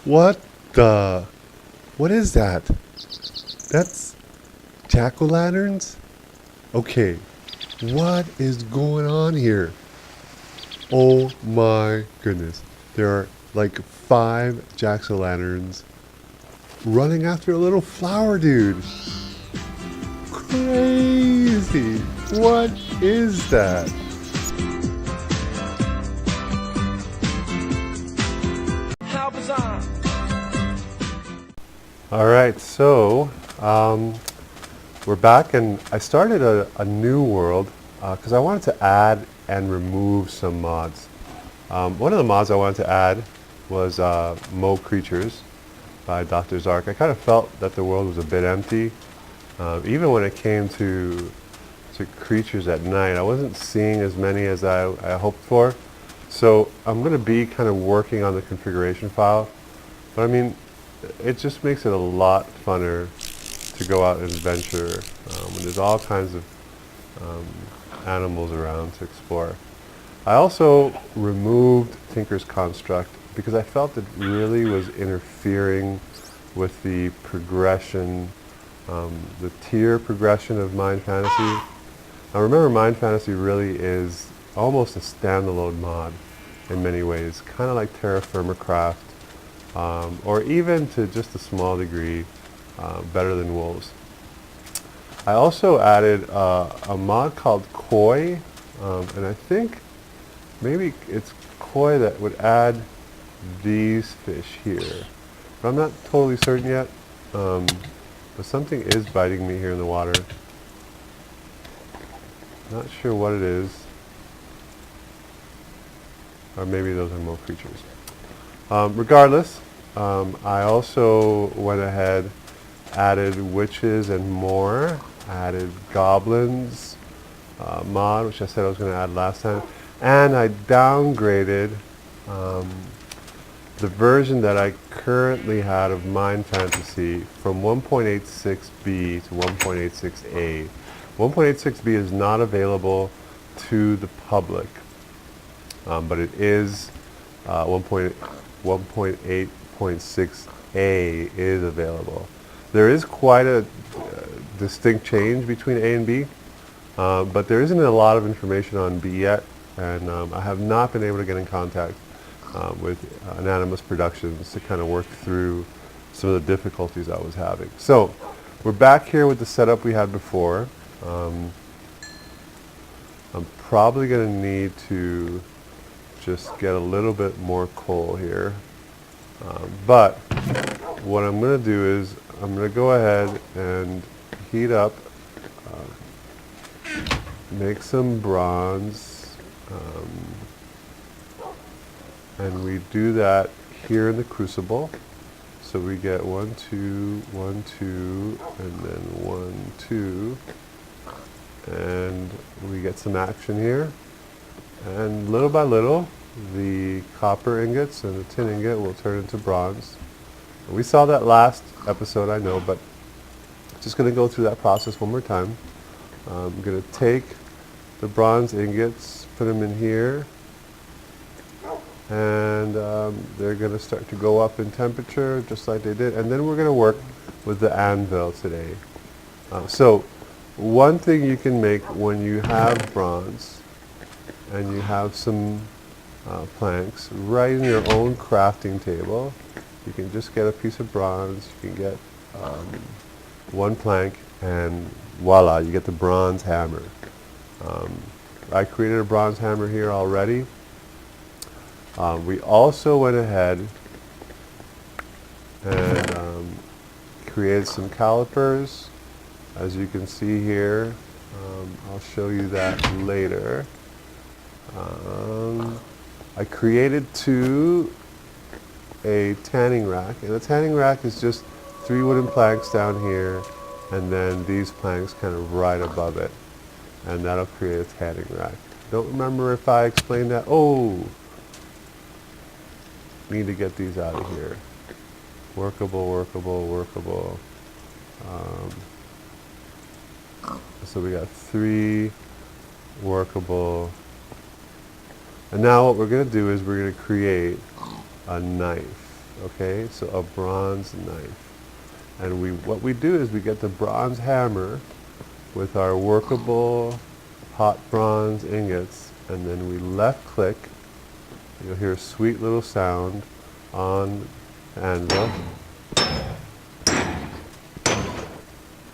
What the? What is that? That's jack-o'-lanterns? Okay, what is going on here? Oh my goodness. There are like 5 jack-o'-lanterns running after a little flower dude. Crazy. What is that? How bizarre. Alright, so we're back, and I started a new world because I wanted to add and remove some mods. One of the mods I wanted to add was Mo Creatures by Dr. Zark. I kind of felt that the world was a bit empty. Even when it came to creatures at night, I wasn't seeing as many as I hoped for. So I'm going to be kind of working on the configuration file. But I mean, it just makes it a lot funner to go out and adventure when there's all kinds of animals around to explore. I also removed Tinker's Construct because I felt it really was interfering with the progression, the tier progression of Minefantasy. Now remember, Minefantasy really is almost a standalone mod in many ways, kind of like Terra Firma Craft, or even to just a small degree better than Wolves. I also added a mod called Koi, and I think maybe it's Koi that would add these fish here. But I'm not totally certain yet, but something is biting me here in the water. Not sure what it is. Or maybe those are more creatures. Regardless, I also went ahead, added witches and more, added goblins mod, which I said I was going to add last time, and I downgraded the version that I currently had of Minefantasy from 1.86b to 1.86a. 1.86b is not available to the public, but it is 1.8.6a is available. There is quite a distinct change between A and B, but there isn't a lot of information on B yet, and I have not been able to get in contact with Anonymous Productions to kind of work through some of the difficulties I was having. So we're back here with the setup we had before. I'm probably going to need to just get a little bit more coal here. But what I'm going to do is I'm going to go ahead and heat up, make some bronze, and we do that here in the crucible. So we get 1, 2, 1, 2, and then 1, 2, and we get some action here. And little by little, the copper ingots and the tin ingot will turn into bronze. And we saw that last episode, I know, but just going to go through that process one more time. I'm going to take the bronze ingots, put them in here, and they're going to start to go up in temperature just like they did. And then we're going to work with the anvil today. So one thing you can make when you have bronze and you have some planks right in your own crafting table, you can just get a piece of bronze, you can get one plank, and voila, you get the bronze hammer. I created a bronze hammer here already. We also went ahead and created some calipers, as you can see here. I'll show you that later. I created a tanning rack, and the tanning rack is just 3 wooden planks down here, and then these planks kind of right above it, and that'll create a tanning rack. Don't remember if I explained that. Oh, need to get these out of here. Workable, workable, workable. So we got 3 workable. And now what we're going to do is we're going to create a knife. Okay, so a bronze knife. And what we do is we get the bronze hammer with our workable hot bronze ingots, and then we left click. You'll hear a sweet little sound on the anvil.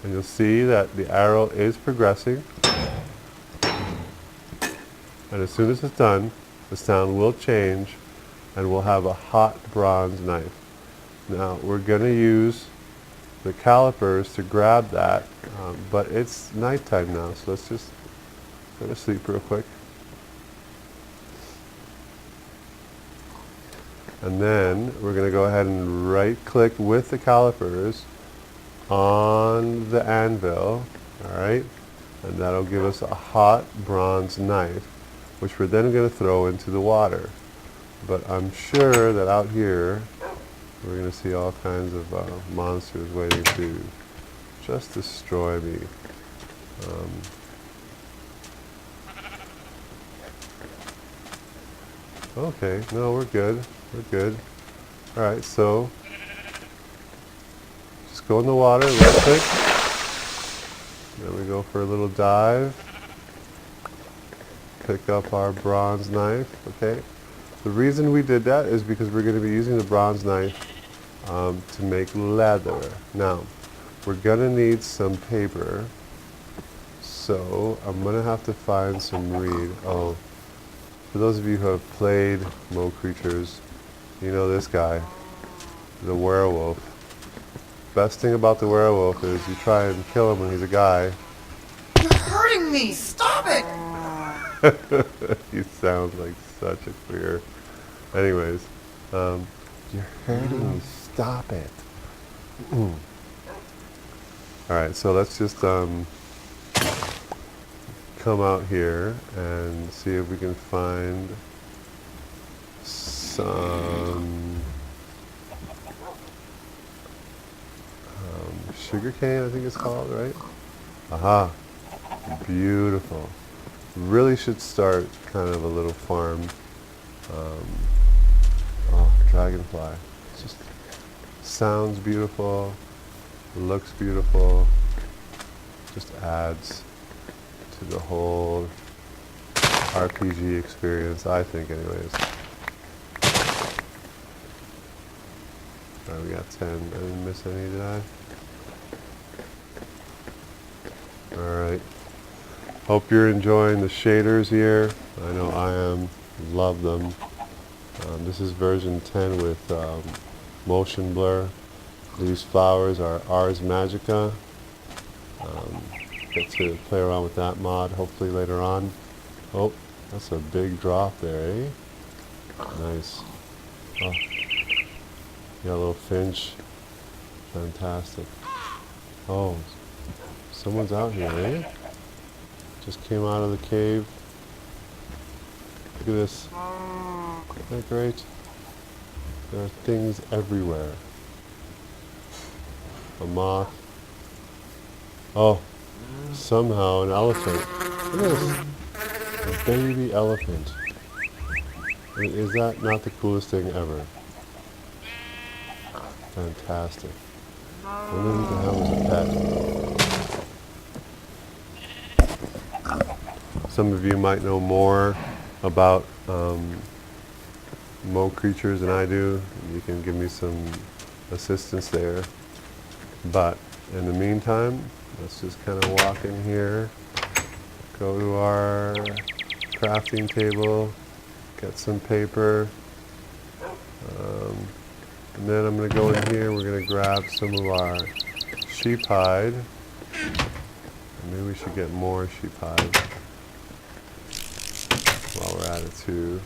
And you'll see that the arrow is progressing. And as soon as it's done, the sound will change and we'll have a hot bronze knife. Now we're going to use the calipers to grab that, but it's nighttime now, so let's just go to sleep real quick. And then we're going to go ahead and right click with the calipers on the anvil, alright, and that'll give us a hot bronze knife, which we're then going to throw into the water. But I'm sure that out here we're going to see all kinds of monsters waiting to just destroy me. Okay, no, we're good. We're good. Alright, so just go in the water, left click. Then we go for a little dive. Pick up our bronze knife, okay? The reason we did that is because we're going to be using the bronze knife to make leather. Now, we're going to need some paper, so I'm going to have to find some reed. Oh, for those of you who have played Mo Creatures, you know this guy, the werewolf. Best thing about the werewolf is you try and kill him when he's a guy. You're hurting me! Stop it! He sounds like such a queer. Anyways, you're hurting me. Stop it. Alright, so let's just come out here and see if we can find some sugar cane, I think it's called, right? Aha. Beautiful. Really should start kind of a little farm. Oh, dragonfly. It just sounds beautiful, looks beautiful, just adds to the whole RPG experience, I think anyways. Alright, we got 10. I didn't miss any, did I? Alright. Hope you're enjoying the shaders here. I know I am. Love them. This is version 10 with motion blur. These flowers are Ars Magica. Get to play around with that mod hopefully later on. Oh, that's a big drop there, eh? Nice. Oh, got a little finch. Fantastic. Oh, someone's out here, eh? Just came out of the cave. Look at this. Isn't that great? There are things everywhere. A moth. Oh, somehow an elephant. Look at this. A baby elephant. I mean, is that not the coolest thing ever? Fantastic. I wonder who the hell is a pet. Some of you might know more about Mo Creatures than I do. You can give me some assistance there. But in the meantime, let's just kind of walk in here, go to our crafting table, get some paper, and then I'm going to go in here, we're going to grab some of our sheep hide. Maybe we should get more sheep hide while we're at it too.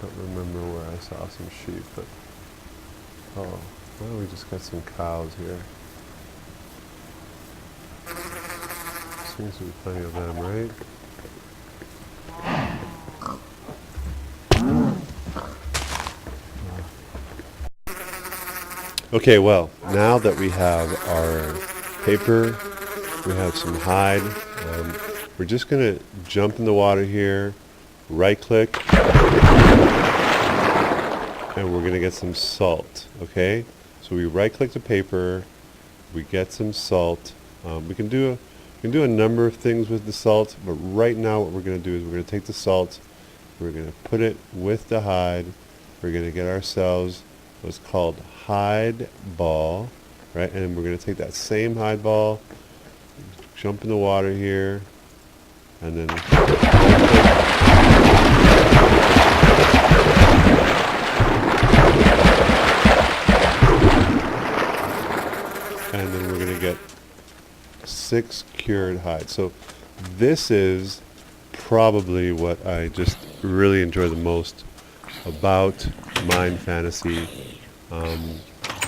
Don't remember where I saw some sheep, but oh, why don't we just get some cows here? Seems to be plenty of them, right? Okay, well, now that we have our paper, we have some hide, we're just going to jump in the water here. right click, and we're going to get some salt, okay? So we right click the paper, we get some salt. We can do a number of things with the salt, but right now what we're going to do is we're going to take the salt, we're going to put it with the hide, we're going to get ourselves what's called hide ball, right? And we're going to take that same hide ball, jump in the water here, and then we're going to get 6 cured hides. So this is probably what I just really enjoy the most about Minefantasy. Let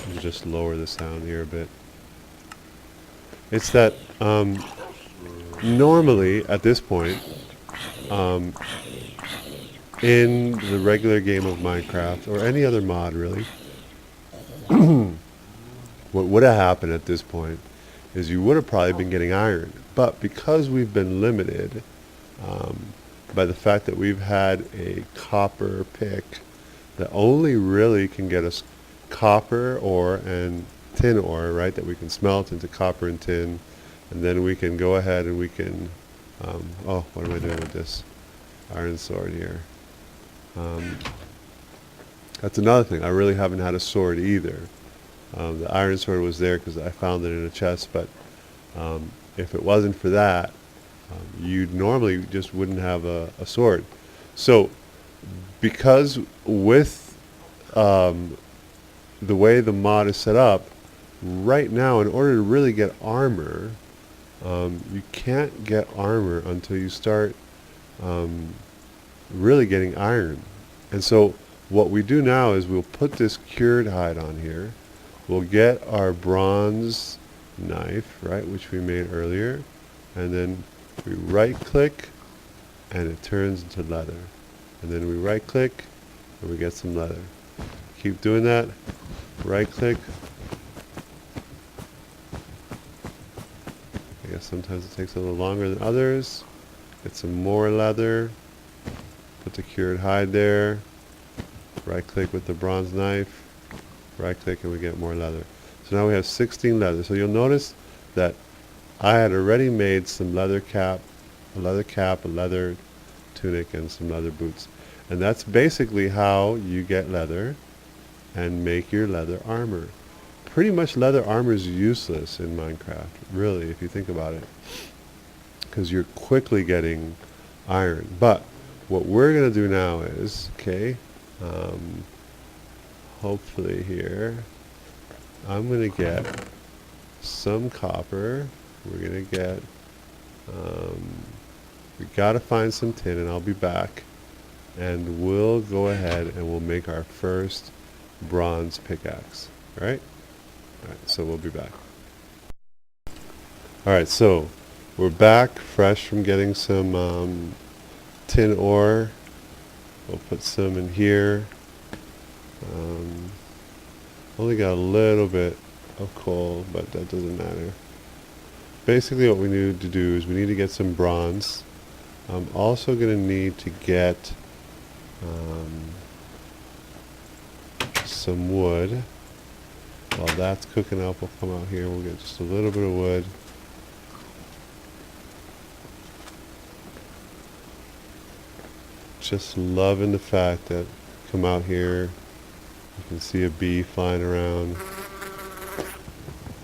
me just lower the sound here a bit. It's that normally at this point in the regular game of Minecraft or any other mod really, what would have happened at this point is you would have probably been getting iron. But because we've been limited by the fact that we've had a copper pick that only really can get us copper ore and tin ore, right, that we can smelt into copper and tin, and then we can go ahead and we can, oh, what am I doing with this iron sword here? That's another thing. I really haven't had a sword either. The iron sword was there because I found it in a chest, but if it wasn't for that, you normally just wouldn't have a sword. So because with the way the mod is set up, right now in order to really get armor, you can't get armor until you start really getting iron. And so what we do now is we'll put this cured hide on here. We'll get our bronze knife, right, which we made earlier, and then we right click and it turns into leather. And then we right click and we get some leather. Keep doing that. Right click. I guess sometimes it takes a little longer than others. Get some more leather. Put the cured hide there. Right click with the bronze knife. Right click and we get more leather. So now we have 16 leather. So you'll notice that I had already made some leather cap, a leather tunic, and some leather boots. And that's basically how you get leather and make your leather armor. Pretty much leather armor is useless in Minecraft, really, if you think about it, because you're quickly getting iron. But what we're going to do now is, okay, hopefully here, I'm going to get some copper. We're going to get, we got to find some tin, and I'll be back. And we'll go ahead and we'll make our first bronze pickaxe. All right? All right, so we'll be back. All right, so we're back fresh from getting some tin ore. We'll put some in here. Only got a little bit of coal, but that doesn't matter. Basically what we need to do is we need to get some bronze. I'm also going to need to get some wood. While that's cooking up, we'll come out here, we'll get just a little bit of wood. Just loving the fact that come out here, you can see a bee flying around.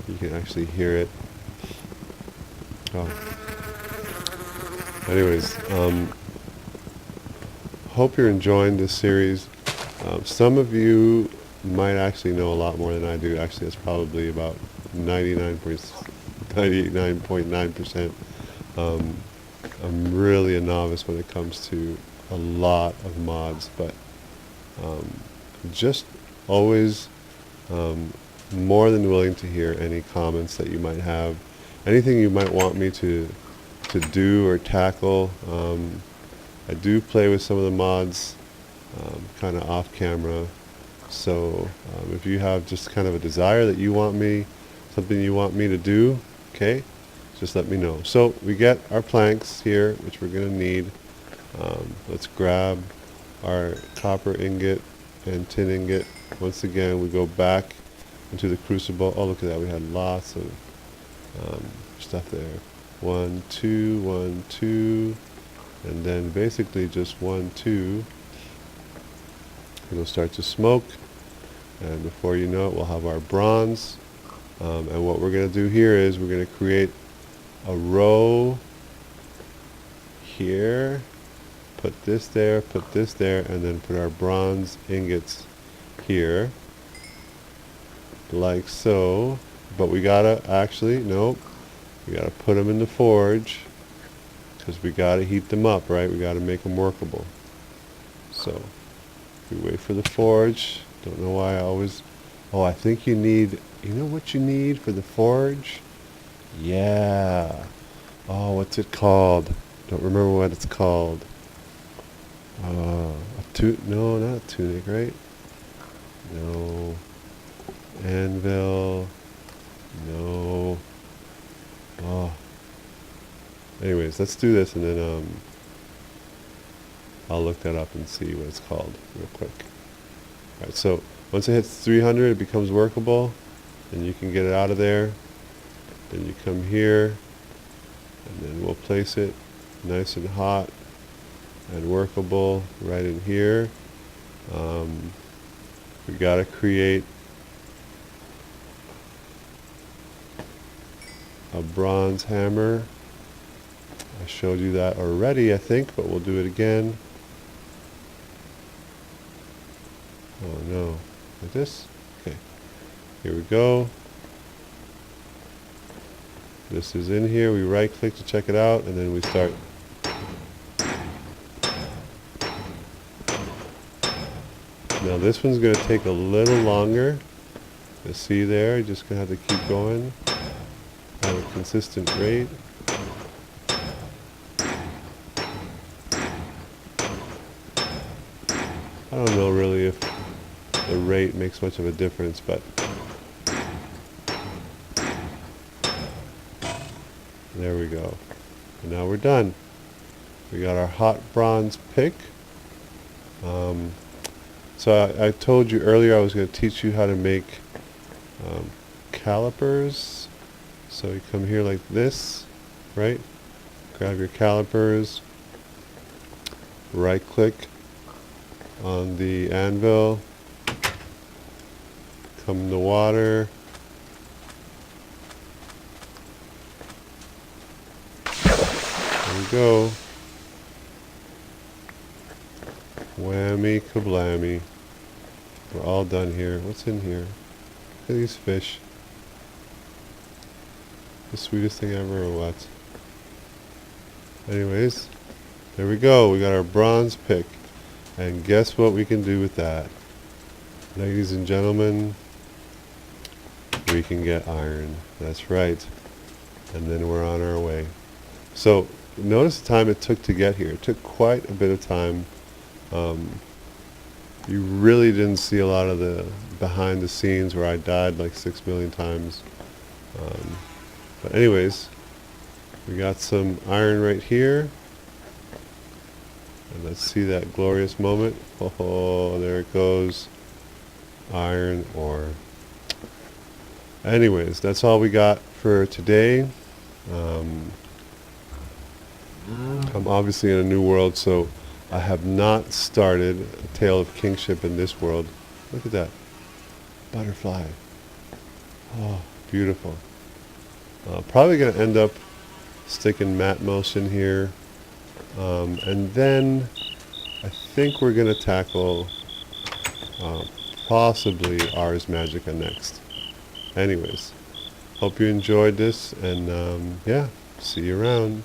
You can actually hear it. Oh. Anyways, hope you're enjoying this series. Some of you might actually know a lot more than I do. Actually, that's probably about 99.9%. I'm really a novice when it comes to a lot of mods, but just always more than willing to hear any comments that you might have, anything you might want me to do or tackle. I do play with some of the mods kind of off camera, so if you have just kind of a desire that you want me, something you want me to do, okay, just let me know. So we get our planks here, which we're going to need. Let's grab our copper ingot and tin ingot. Once again, we go back into the crucible. Oh, look at that. We had lots of stuff there. 1, 2, 1, 2. And then basically just 1, 2. It'll start to smoke. And before you know it, we'll have our bronze. And what we're going to do here is we're going to create a row here. Put this there, and then put our bronze ingots here. Like so. But we gotta actually, nope. We gotta put them in the forge. Because we gotta heat them up, right? We gotta make them workable. So, we wait for the forge. Don't know why I always... Oh, I think you need... You know what you need for the forge? Yeah. Oh, what's it called? Don't remember what it's called. No, not a tunic, right? No. Anvil. No. Oh. Anyways, let's do this and then I'll look that up and see what it's called real quick. Alright, so once it hits 300 it becomes workable and you can get it out of there. Then you come here and then we'll place it nice and hot and workable right in here. We gotta create a bronze hammer. I showed you that already, I think, but we'll do it again. Oh no, like this? Okay, here we go. This is in here, we right click to check it out, and then we start. Now this one's going to take a little longer. You see there, you're just going to have to keep going at a consistent rate. I don't know really if the rate makes much of a difference, but there we go. And now we're done. We got our hot bronze pick. So I told you earlier I was going to teach you how to make calipers. So you come here like this, right? Grab your calipers, right click on the anvil, come in the water, there we go. Whammy kablammy. We're all done here. What's in here? Look at these fish. The sweetest thing ever or what? Anyways, there we go. We got our bronze pick. And guess what we can do with that? Ladies and gentlemen, we can get iron. That's right. And then we're on our way. So, notice the time it took to get here. It took quite a bit of time. You really didn't see a lot of the behind the scenes where I died like 6 million times. But anyways, we got some iron right here. And let's see that glorious moment. Oh, there it goes. Iron ore. Anyways, that's all we got for today. I'm obviously in a new world, so I have not started a Tale of Kingship in this world. Look at that. Butterfly. Oh, beautiful. Probably going to end up sticking Matmos in here. And then I think we're going to tackle possibly Ars Magica next. Anyways, hope you enjoyed this, and yeah, see you around.